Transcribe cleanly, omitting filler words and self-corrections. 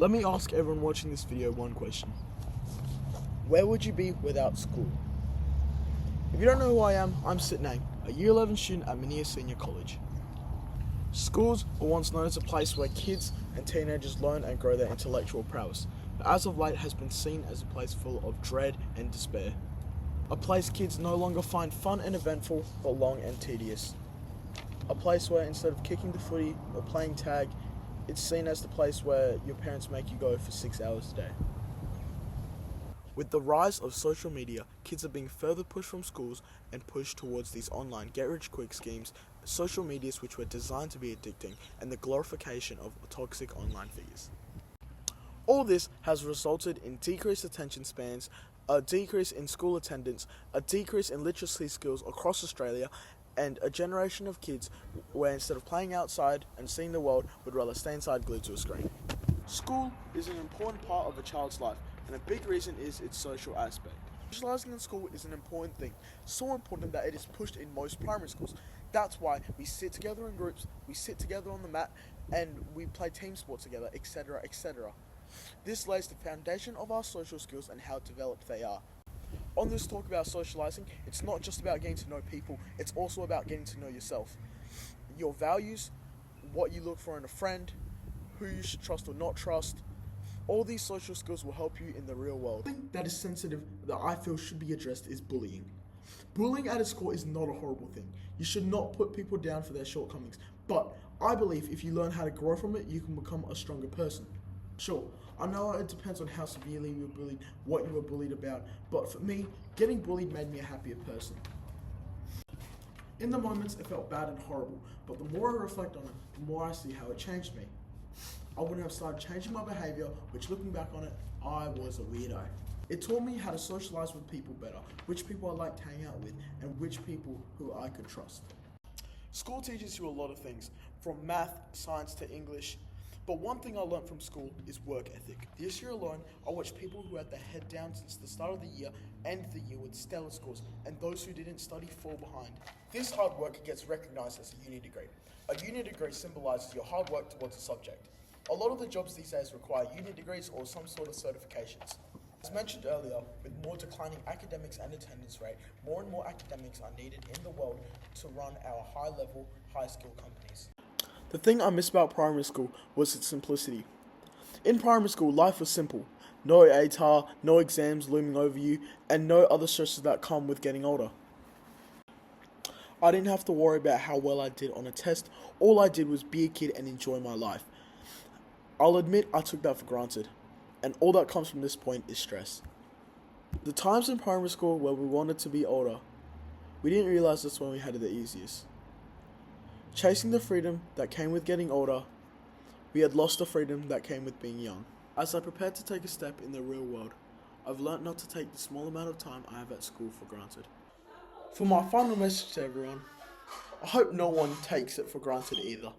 Let me ask everyone watching this video one question. Where would you be without school? If you don't know who I am, I'm Sitnang, a Year 11 student at Minia Senior College. Schools were once known as a place where kids and teenagers learn and grow their intellectual prowess, but as of late has been seen as a place full of dread and despair. A place kids no longer find fun and eventful, but long and tedious. A place where instead of kicking the footy or playing tag, it's seen as the place where your parents make you go for 6 hours a day. With the rise of social media, kids are being further pushed from schools and pushed towards these online get-rich-quick schemes, social medias which were designed to be addicting, and the glorification of toxic online figures. All this has resulted in decreased attention spans, a decrease in school attendance, a decrease in literacy skills across Australia, and a generation of kids where instead of playing outside and seeing the world, would rather stay inside glued to a screen. School is an important part of a child's life, and a big reason is its social aspect. Socialising in school is an important thing, so important that it is pushed in most primary schools. That's why we sit together in groups, we sit together on the mat, and we play team sports together, etc., etc. This lays the foundation of our social skills and how developed they are. On this talk about socialising, it's not just about getting to know people, it's also about getting to know yourself. Your values, what you look for in a friend, who you should trust or not trust. All these social skills will help you in the real world. Something that is sensitive that I feel should be addressed is bullying. Bullying at a school is not a horrible thing. You should not put people down for their shortcomings. But I believe if you learn how to grow from it, you can become a stronger person. Sure, I know it depends on how severely you were bullied, what you were bullied about, but for me, getting bullied made me a happier person. In the moments, it felt bad and horrible, but the more I reflect on it, the more I see how it changed me. I wouldn't have started changing my behaviour, which looking back on it, I was a weirdo. It taught me how to socialise with people better, which people I liked hanging out with, and which people who I could trust. School teaches you a lot of things, from math, science to English, but one thing I learned from school is work ethic. This year alone, I watched people who had their head down since the start of the year end the year with stellar scores, and those who didn't study fall behind. This hard work gets recognised as a uni degree. A uni degree symbolises your hard work towards a subject. A lot of the jobs these days require uni degrees or some sort of certifications. As mentioned earlier, with more declining academics and attendance rate, more and more academics are needed in the world to run our high-level, high-skill companies. The thing I miss about primary school was its simplicity. In primary school, life was simple. No ATAR, no exams looming over you, and no other stresses that come with getting older. I didn't have to worry about how well I did on a test. All I did was be a kid and enjoy my life. I'll admit I took that for granted, and all that comes from this point is stress. The times in primary school where we wanted to be older, we didn't realise that's when we had it the easiest. Chasing the freedom that came with getting older, we had lost the freedom that came with being young. As I prepared to take a step in the real world, I've learnt not to take the small amount of time I have at school for granted. For my final message to everyone, I hope no one takes it for granted either.